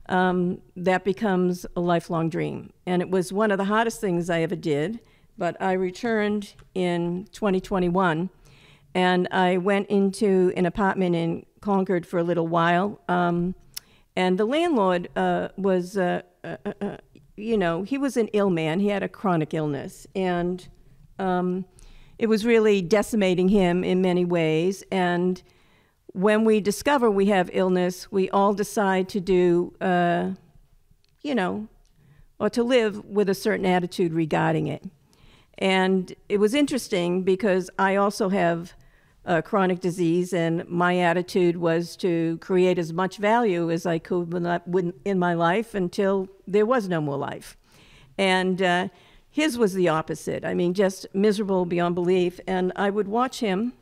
Speaker 15: that becomes a lifelong dream. And it was one of the hardest things I ever did, but I returned in 2021, and I went into an apartment in Concord for a little while. And the landlord was, you know, he was an ill man. He had a chronic illness, and it was really decimating him in many ways. And when we discover we have illness, we all decide to do, you know, or to live with a certain attitude regarding it. And it was interesting because I also have chronic disease, and my attitude was to create as much value as I could in my life until there was no more life. And his was the opposite. I mean, just miserable beyond belief. And I would watch him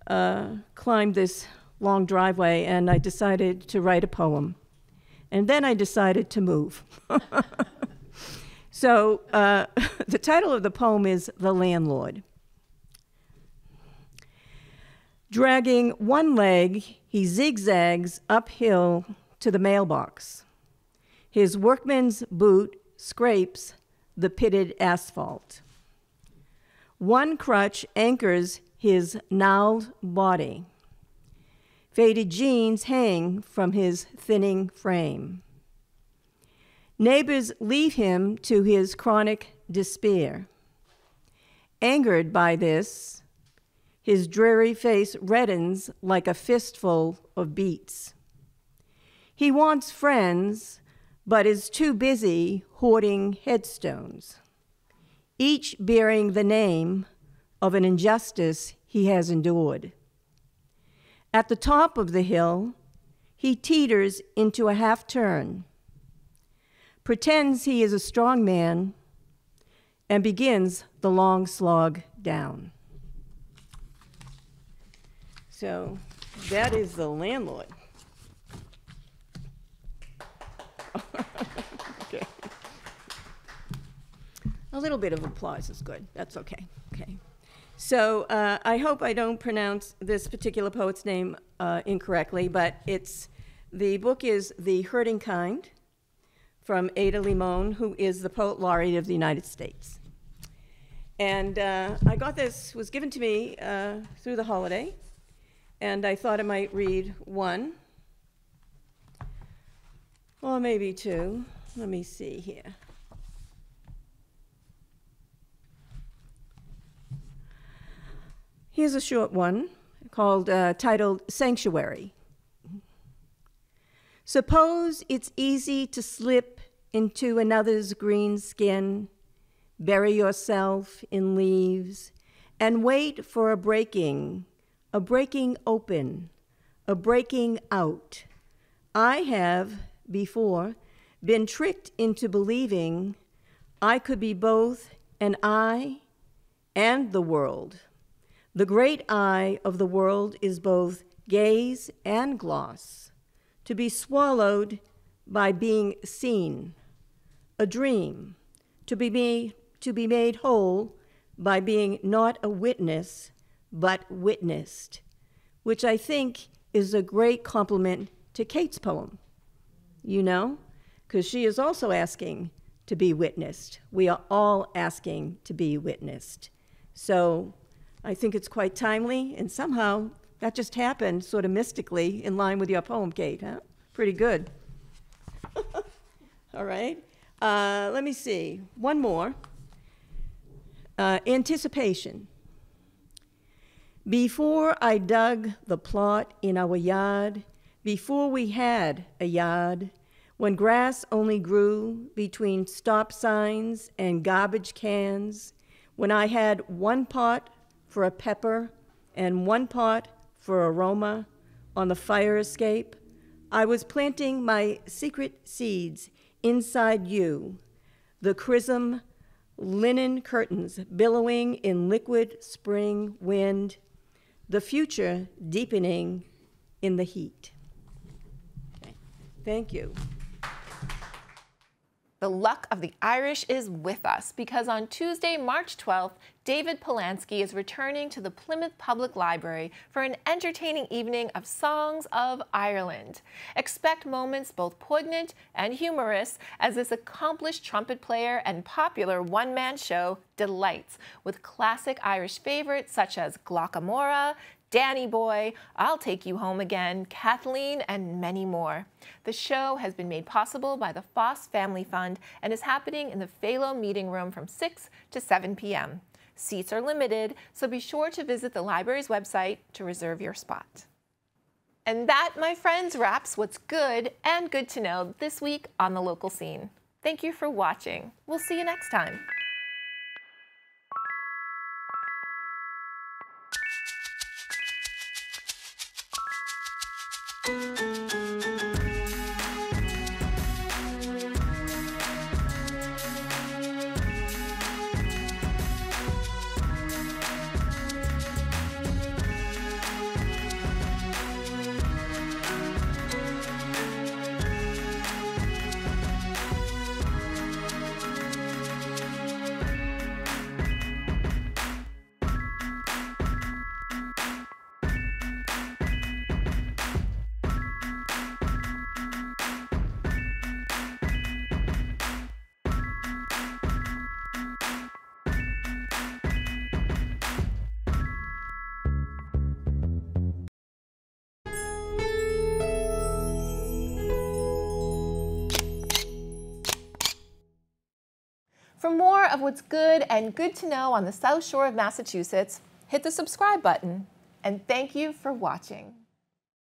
Speaker 15: climb this long driveway, and I decided to write a poem. And then I decided to move. So the title of the poem is The Landlord. Dragging one leg, he zigzags uphill to the mailbox. His workman's boot scrapes the pitted asphalt. One crutch anchors his gnarled body. Faded jeans hang from his thinning frame. Neighbors leave him to his chronic despair. Angered by this, his dreary face reddens like a fistful of beets. He wants friends, but is too busy hoarding headstones, each bearing the name of an injustice he has endured. At the top of the hill, he teeters into a half-turn, pretends he is a strong man, and begins the long slog down. So that is The Landlord. Okay. A little bit of applause is good. That's okay. Okay. So I hope I don't pronounce this particular poet's name incorrectly, but the book is The Hurting Kind, from Ada Limon, who is the Poet Laureate of the United States. And I got this, was given to me through the holiday, and I thought I might read one, or maybe two. Let me see here. Here's a short one titled Sanctuary. Suppose it's easy to slip into another's green skin, bury yourself in leaves, and wait for a breaking open, a breaking out. I have, before, been tricked into believing I could be both an eye and the world. The great eye of the world is both gaze and gloss, to be swallowed by being seen, a dream, to be made whole by being not a witness, but witnessed, which I think is a great compliment to Kate's poem, you know, because she is also asking to be witnessed. We are all asking to be witnessed. So I think it's quite timely, and somehow that just happened sort of mystically in line with your poem, Kate, huh? Pretty good. All right. Let me see. One more. Anticipation. Before I dug the plot in our yard, before we had a yard, when grass only grew between stop signs and garbage cans, when I had one pot for a pepper and one pot for aroma on the fire escape, I was planting my secret seeds inside you, the chrism linen curtains billowing in liquid spring wind, the future deepening in the heat. Okay. Thank you.
Speaker 1: The luck of the Irish is with us because on Tuesday, March 12th, David Polanski is returning to the Plymouth Public Library for an entertaining evening of Songs of Ireland. Expect moments both poignant and humorous as this accomplished trumpet player and popular one-man show delights with classic Irish favorites such as Glockamora, Danny Boy, I'll Take You Home Again, Kathleen, and many more. The show has been made possible by the Foss Family Fund and is happening in the Phalo Meeting Room from 6 to 7 p.m. Seats are limited, so be sure to visit the library's website to reserve your spot. And that, my friends, wraps what's good and good to know this week on the local scene. Thank you for watching. We'll see you next time. For more of what's good and good to know on the South Shore of Massachusetts, hit the subscribe button, and thank you for watching.